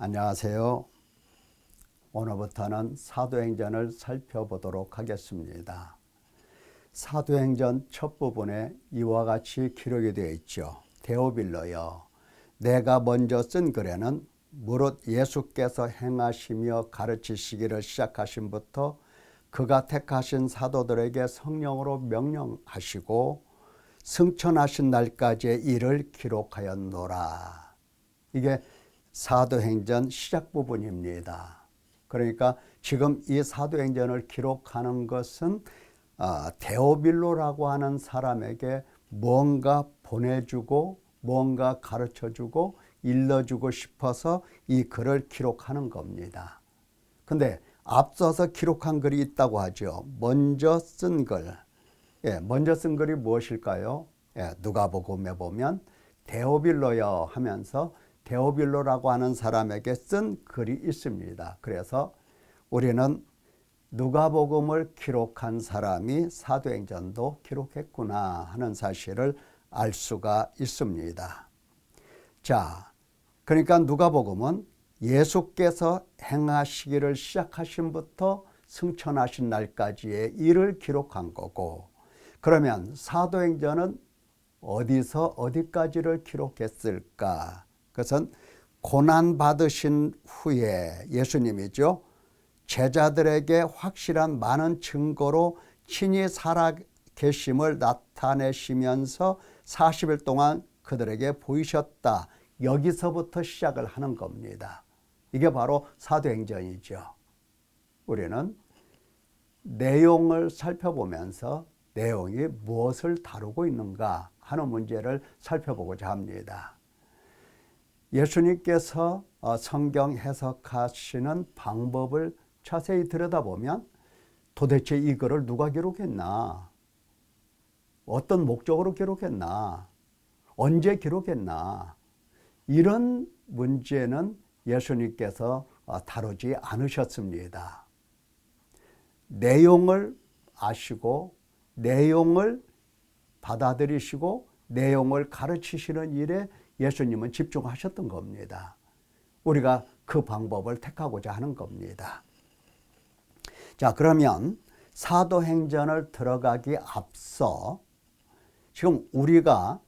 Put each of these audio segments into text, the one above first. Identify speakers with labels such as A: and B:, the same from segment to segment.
A: 안녕하세요. 오늘부터는 사도행전을 살펴보도록 하겠습니다. 사도행전 첫 부분에 이와 같이 기록이 되어 있죠. 데오빌로여, 내가 먼저 쓴 글에는 무릇 예수께서 행하시며 가르치시기를 시작하심부터 그가 택하신 사도들에게 성령으로 명령하시고 승천하신 날까지의 일을 기록하였노라. 이게 사도행전 시작 부분입니다. 그러니까 지금 이 사도행전을 기록하는 것은 데오빌로라고 하는 사람에게 뭔가 보내주고 뭔가 가르쳐주고 일러주고 싶어서 이 글을 기록하는 겁니다. 근데 앞서서 기록한 글이 있다고 하죠. 먼저 쓴 글. 먼저 쓴 글이 무엇일까요? 누가복음에 보면 데오빌로여 하면서 데오빌로라고 하는 사람에게 쓴 글이 있습니다. 그래서 우리는 누가복음을 기록한 사람이 사도행전도 기록했구나 하는 사실을 알 수가 있습니다. 자, 그러니까 누가복음은 예수께서 행하시기를 시작하심부터 승천하신 날까지의 일을 기록한 거고, 그러면 사도행전은 어디서 어디까지를 기록했을까? 그것은 고난받으신 후에 예수님이죠. 제자들에게 확실한 많은 증거로 친히 살아계심을 나타내시면서 40일 동안 그들에게 보이셨다. 여기서부터 시작을 하는 겁니다. 이게 바로 사도행전이죠. 우리는 내용을 살펴보면서 내용이 무엇을 다루고 있는가 하는 문제를 살펴보고자 합니다. 예수님께서 성경 해석하시는 방법을 자세히 들여다보면 도대체 이 글을 누가 기록했나? 어떤 목적으로 기록했나? 언제 기록했나? 이런 문제는 예수님께서 다루지 않으셨습니다. 내용을 아시고 내용을 받아들이시고 내용을 가르치시는 일에 예수님은 집중하셨던 겁니다. 우리가 그 방법을 택하고자 하는 겁니다. 자, 그러면 사도행전을 들어가기 앞서 지금 우리가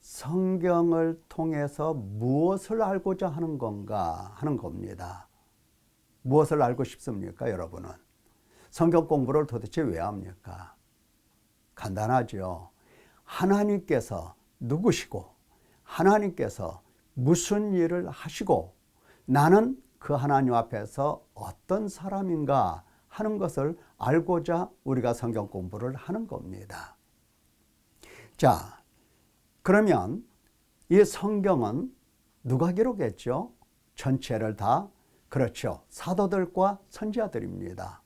A: 성경을 통해서 무엇을 알고자 하는 건가 하는 겁니다. 무엇을 알고 싶습니까, 여러분은? 성경 공부를 도대체 왜 합니까? 간단하죠. 하나님께서 누구시고 하나님께서 무슨 일을 하시고 나는 그 하나님 앞에서 어떤 사람인가 하는 것을 알고자 우리가 성경 공부를 하는 겁니다. 자, 그러면 이 성경은 누가 기록했죠? 전체를 다, 그렇죠. 사도들과 선지자들입니다.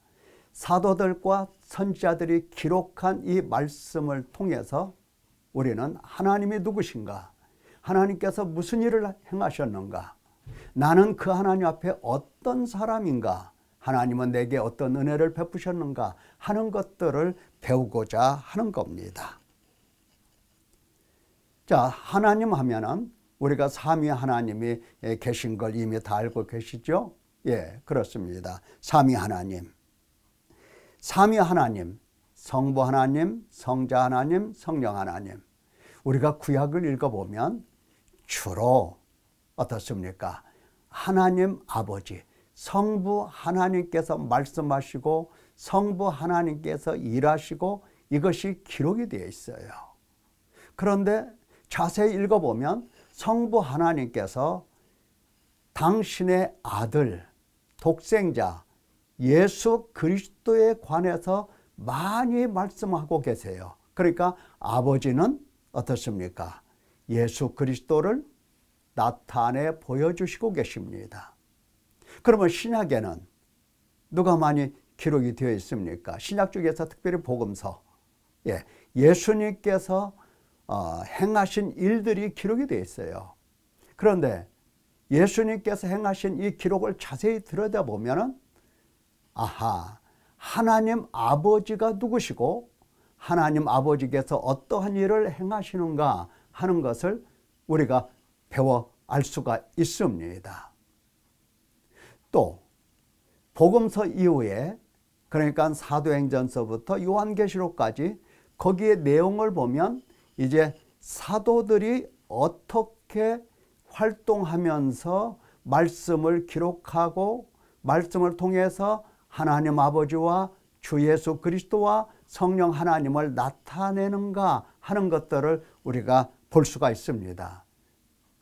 A: 사도들과 선지자들이 기록한 이 말씀을 통해서 우리는 하나님이 누구신가? 하나님께서 무슨 일을 행하셨는가? 나는 그 하나님 앞에 어떤 사람인가? 하나님은 내게 어떤 은혜를 베푸셨는가? 하는 것들을 배우고자 하는 겁니다. 자, 하나님 하면은 우리가 삼위 하나님이 계신 걸 이미 다 알고 계시죠? 예, 그렇습니다. 삼위 하나님. 삼위 하나님, 성부 하나님, 성자 하나님, 성령 하나님. 우리가 구약을 읽어보면 주로 어떻습니까? 하나님 아버지, 성부 하나님께서 말씀하시고 성부 하나님께서 일하시고 이것이 기록이 되어 있어요. 그런데 자세히 읽어보면 성부 하나님께서 당신의 아들, 독생자, 예수 그리스도에 관해서 많이 말씀하고 계세요. 그러니까 아버지는 어떻습니까? 예수 그리스도를 나타내 보여주시고 계십니다. 그러면 신약에는 누가 많이 기록이 되어 있습니까? 신약 중에서 특별히 복음서. 예수님께서 행하신 일들이 기록이 되어 있어요. 그런데 예수님께서 행하신 이 기록을 자세히 들여다보면 아하, 하나님 아버지가 누구시고 하나님 아버지께서 어떠한 일을 행하시는가 하는 것을 우리가 배워 알 수가 있습니다. 또 복음서 이후에, 그러니까 사도행전서부터 요한계시록까지 거기에 내용을 보면 이제 사도들이 어떻게 활동하면서 말씀을 기록하고 말씀을 통해서 하나님 아버지와 주 예수 그리스도와 성령 하나님을 나타내는가 하는 것들을 우리가 볼 수가 있습니다.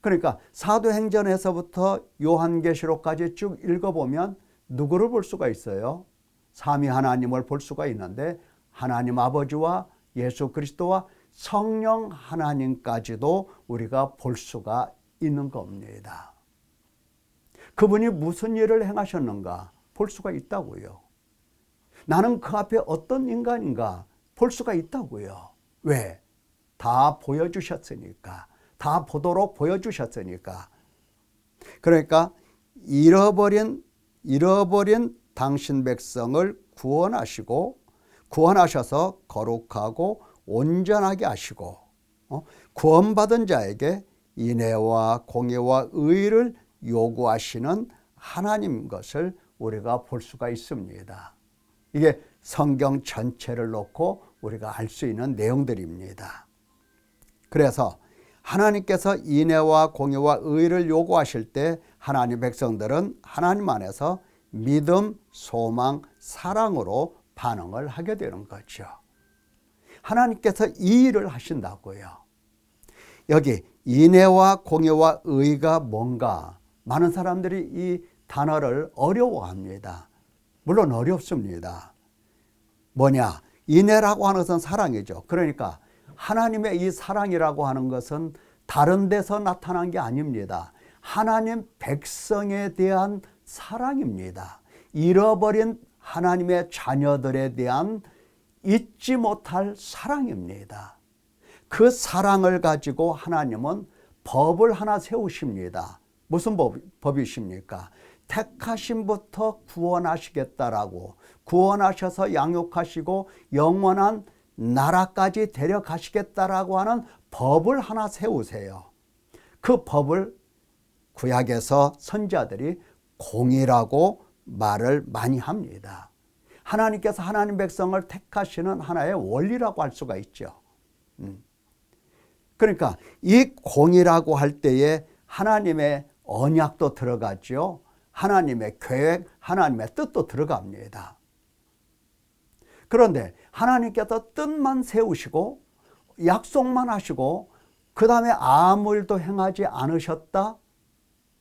A: 그러니까 사도행전에서부터 요한계시록까지 쭉 읽어보면 누구를 볼 수가 있어요? 삼위 하나님을 볼 수가 있는데 하나님 아버지와 예수 그리스도와 성령 하나님까지도 우리가 볼 수가 있는 겁니다. 그분이 무슨 일을 행하셨는가 볼 수가 있다고요. 나는 그 앞에 어떤 인간인가 볼 수가 있다고요. 왜? 다 보여주셨으니까. 다 보도록 보여주셨으니까. 그러니까 잃어버린 당신 백성을 구원하셔서 거룩하고 온전하게 하시고 구원받은 자에게 인애와 공의와 의를 요구하시는 하나님 것을 우리가 볼 수가 있습니다. 이게 성경 전체를 놓고 우리가 알 수 있는 내용들입니다. 그래서 하나님께서 인애와 공의와 의를 요구하실 때 하나님 백성들은 하나님 안에서 믿음, 소망, 사랑으로 반응을 하게 되는 거죠. 하나님께서 이 일을 하신다고요. 여기 인애와 공의와 의가 뭔가 많은 사람들이 이 단어를 어려워합니다. 물론 어렵습니다. 뭐냐? 인애라고 하는 것은 사랑이죠. 그러니까 하나님의 이 사랑이라고 하는 것은 다른 데서 나타난 게 아닙니다. 하나님 백성에 대한 사랑입니다. 잃어버린 하나님의 자녀들에 대한 잊지 못할 사랑입니다. 그 사랑을 가지고 하나님은 법을 하나 세우십니다. 무슨 법이십니까? 택하심부터 구원하시겠다라고, 구원하셔서 양육하시고 영원한 나라까지 데려가시겠다라고 하는 법을 하나 세우세요. 그 법을 구약에서 선지자들이 공의라고 말을 많이 합니다. 하나님께서 하나님 백성을 택하시는 하나의 원리라고 할 수가 있죠. 그러니까 이 공의라고 할 때에 하나님의 언약도 들어가죠. 하나님의 계획, 하나님의 뜻도 들어갑니다. 그런데 하나님께서 뜻만 세우시고 약속만 하시고 그 다음에 아무 일도 행하지 않으셨다?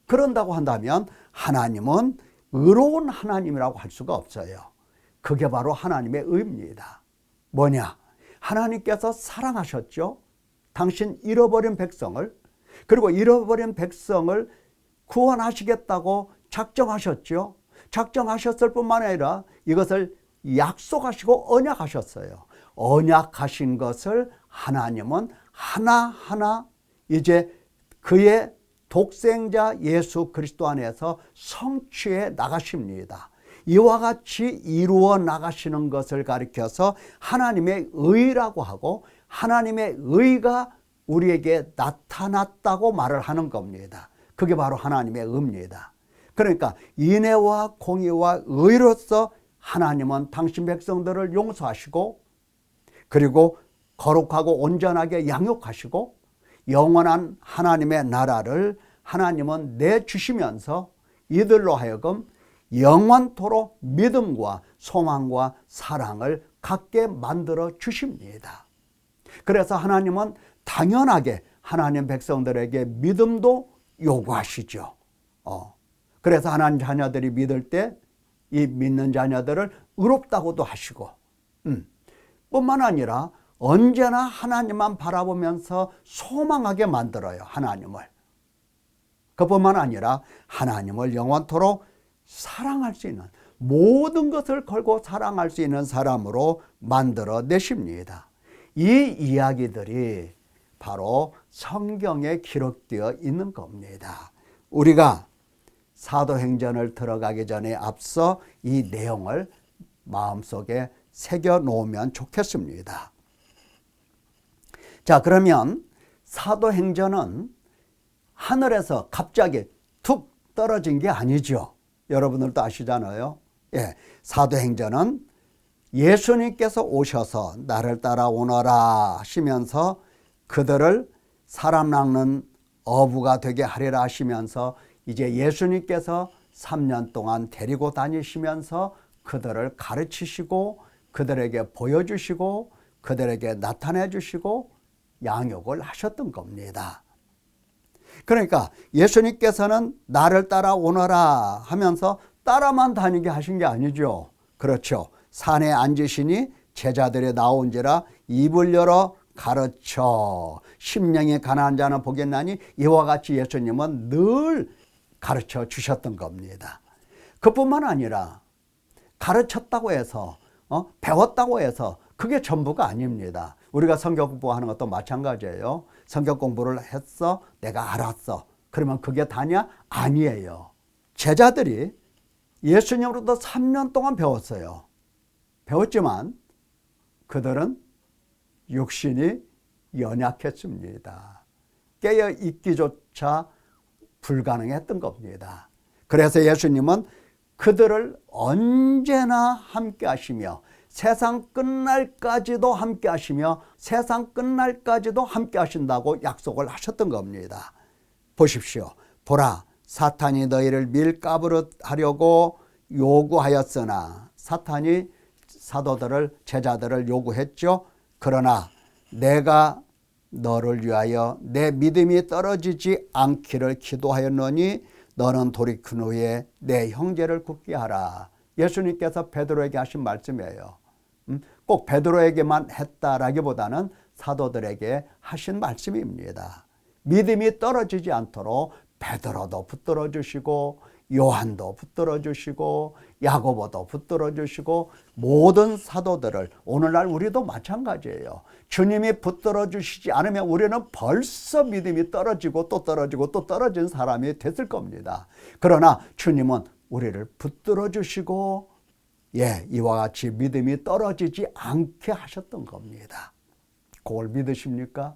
A: 그런다고 한다면 하나님은 의로운 하나님이라고 할 수가 없어요. 그게 바로 하나님의 의입니다. 뭐냐? 하나님께서 사랑하셨죠. 당신 잃어버린 백성을, 그리고 잃어버린 백성을 구원하시겠다고 작정하셨죠. 작정하셨을 뿐만 아니라 이것을 약속하시고 언약하셨어요. 언약하신 것을 하나님은 하나하나 이제 그의 독생자 예수 그리스도 안에서 성취해 나가십니다. 이와 같이 이루어 나가시는 것을 가리켜서 하나님의 의라고 하고 하나님의 의가 우리에게 나타났다고 말을 하는 겁니다. 그게 바로 하나님의 의입니다. 그러니까 인애와 공의와 의로서 하나님은 당신 백성들을 용서하시고 그리고 거룩하고 온전하게 양육하시고 영원한 하나님의 나라를 하나님은 내주시면서 이들로 하여금 영원토록 믿음과 소망과 사랑을 갖게 만들어 주십니다. 그래서 하나님은 당연하게 하나님 백성들에게 믿음도 요구하시죠. 그래서 하나님 자녀들이 믿을 때 이 믿는 자녀들을 의롭다고도 하시고 뿐만 아니라 언제나 하나님만 바라보면서 소망하게 만들어요. 하나님을. 그뿐만 아니라 하나님을 영원토록 사랑할 수 있는, 모든 것을 걸고 사랑할 수 있는 사람으로 만들어 내십니다. 이 이야기들이 바로 성경에 기록되어 있는 겁니다. 우리가 사도행전을 들어가기 전에 앞서 이 내용을 마음속에 새겨 놓으면 좋겠습니다. 자, 그러면 사도행전은 하늘에서 갑자기 툭 떨어진 게 아니죠. 여러분들도 아시잖아요. 예, 사도행전은 예수님께서 오셔서 나를 따라오너라 하시면서 그들을 사람 낚는 어부가 되게 하리라 하시면서 이제 예수님께서 3년 동안 데리고 다니시면서 그들을 가르치시고 그들에게 보여주시고 그들에게 나타내 주시고 양육을 하셨던 겁니다. 그러니까 예수님께서는 나를 따라오너라 하면서 따라만 다니게 하신 게 아니죠. 그렇죠. 산에 앉으시니 제자들이 나온지라 입을 열어 가르쳐 심령이 가난한 자는 복이나니 이와 같이 예수님은 늘 가르쳐 주셨던 겁니다. 그뿐만 아니라 가르쳤다고 해서 배웠다고 해서 그게 전부가 아닙니다. 우리가 성경 공부하는 것도 마찬가지예요. 성경 공부를 했어, 내가 알았어. 그러면 그게 다냐? 아니에요. 제자들이 예수님으로부터 3년 동안 배웠어요. 배웠지만 그들은 육신이 연약했습니다. 깨어 있기조차 불가능했던 겁니다. 그래서 예수님은 그들을 언제나 함께 하시며 세상 끝날까지도 함께 하시며 세상 끝날까지도 함께 하신다고 약속을 하셨던 겁니다. 보십시오. 보라, 사탄이 너희를 밀가부릇 하려고 요구하였으나 사탄이 사도들을 제자들을 요구했죠. 그러나 내가 너를 위하여 내 믿음이 떨어지지 않기를 기도하였노니 너는 돌이킨 후에 내 형제를 굳게 하라. 예수님께서 베드로에게 하신 말씀이에요. 꼭 베드로에게만 했다라기보다는 사도들에게 하신 말씀입니다. 믿음이 떨어지지 않도록 베드로도 붙들어 주시고 요한도 붙들어 주시고 야고보도 붙들어 주시고 모든 사도들을 오늘날 우리도 마찬가지예요. 주님이 붙들어 주시지 않으면 우리는 벌써 믿음이 떨어지고 또 떨어지고 또 떨어진 사람이 됐을 겁니다. 그러나 주님은 우리를 붙들어 주시고 이와 같이 믿음이 떨어지지 않게 하셨던 겁니다. 그걸 믿으십니까?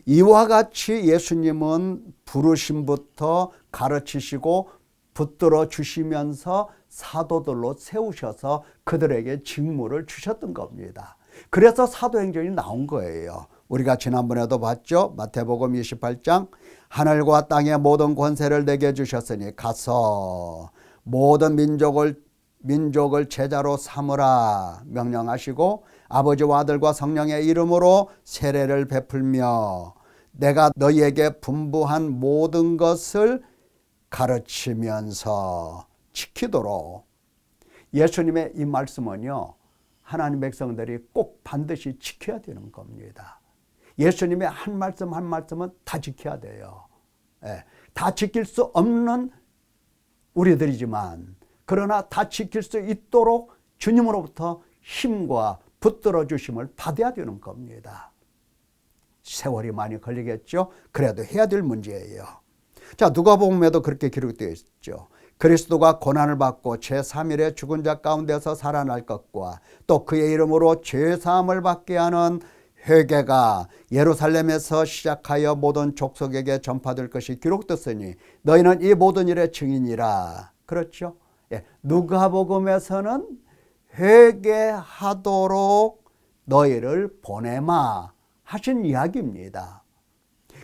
A: 이와 같이 예수님은 부르심부터 가르치시고 붙들어 주시면서 사도들로 세우셔서 그들에게 직무를 주셨던 겁니다. 그래서 사도행전이 나온 거예요. 우리가 지난번에도 봤죠. 마태복음 28장 하늘과 땅의 모든 권세를 내게 주셨으니 가서 모든 민족을 제자로 삼으라 명령하시고 아버지와 아들과 성령의 이름으로 세례를 베풀며 내가 너희에게 분부한 모든 것을 가르치면서 지키도록. 예수님의 이 말씀은요, 하나님 백성들이 꼭 반드시 지켜야 되는 겁니다. 예수님의 한 말씀 한 말씀은 다 지켜야 돼요. 다 지킬 수 없는 우리들이지만 그러나 다 지킬 수 있도록 주님으로부터 힘과 붙들어 주심을 받아야 되는 겁니다. 세월이 많이 걸리겠죠. 그래도 해야 될 문제예요. 자, 누가복음에도 그렇게 기록되어 있죠. 그리스도가 고난을 받고 제3일에 죽은 자 가운데서 살아날 것과 또 그의 이름으로 죄사함을 받게 하는 회개가 예루살렘에서 시작하여 모든 족속에게 전파될 것이 기록됐으니 너희는 이 모든 일의 증인이라. 그렇죠? 누가복음에서는 회개하도록 너희를 보내마 하신 이야기입니다.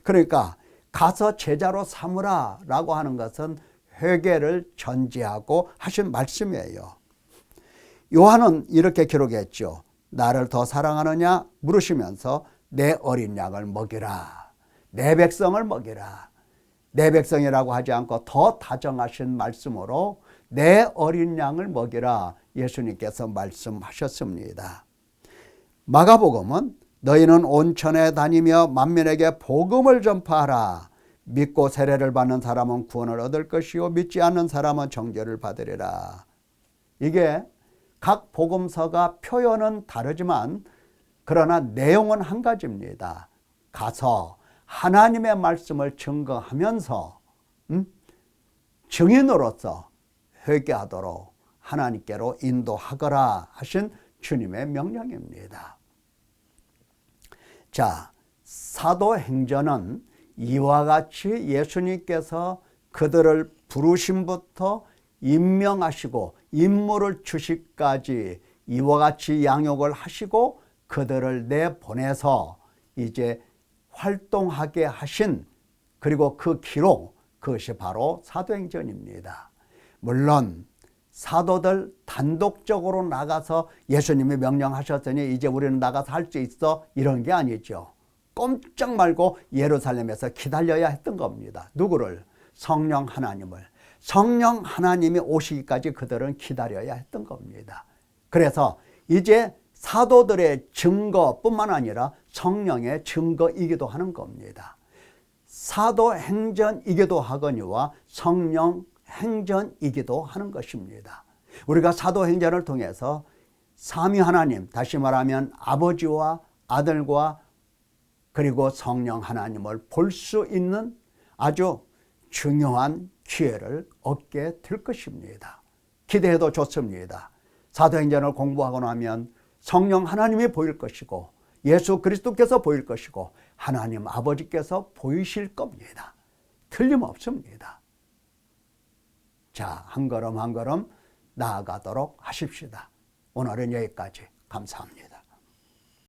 A: 그러니까 가서 제자로 삼으라 라고 하는 것은 회개를 전제하고 하신 말씀이에요. 요한은 이렇게 기록했죠. 나를 더 사랑하느냐 물으시면서 내 어린 양을 먹이라. 내 백성을 먹이라. 내 백성이라고 하지 않고 더 다정하신 말씀으로 내 어린 양을 먹이라 예수님께서 말씀하셨습니다. 마가복음은 너희는 온천에 다니며 만민에게 복음을 전파하라. 믿고 세례를 받는 사람은 구원을 얻을 것이요 믿지 않는 사람은 정죄를 받으리라. 이게 각 복음서가 표현은 다르지만 그러나 내용은 한 가지입니다. 가서 하나님의 말씀을 증거하면서 증인으로서 회개하도록 하나님께로 인도하거라 하신 주님의 명령입니다. 자, 사도행전은 이와 같이 예수님께서 그들을 부르심부터 임명하시고 임무를 주시까지 이와 같이 양육을 하시고 그들을 내보내서 이제 활동하게 하신, 그리고 그 기록, 그것이 바로 사도행전입니다. 물론 사도들 단독적으로 나가서 예수님이 명령하셨더니 이제 우리는 나가서 할 수 있어, 이런 게 아니죠. 꼼짝 말고 예루살렘에서 기다려야 했던 겁니다. 누구를? 성령 하나님을. 성령 하나님이 오시기까지 그들은 기다려야 했던 겁니다. 그래서 이제 사도들의 증거뿐만 아니라 성령의 증거이기도 하는 겁니다. 사도행전이기도 하거니와 성령 행전이기도 하는 것입니다. 우리가 사도행전을 통해서 삼위 하나님, 다시 말하면 아버지와 아들과 그리고 성령 하나님을 볼 수 있는 아주 중요한 기회를 얻게 될 것입니다. 기대해도 좋습니다. 사도행전을 공부하고 나면 성령 하나님이 보일 것이고 예수 그리스도께서 보일 것이고 하나님 아버지께서 보이실 겁니다. 틀림없습니다. 자, 한 걸음 한 걸음 나아가도록 하십시다. 오늘은 여기까지. 감사합니다.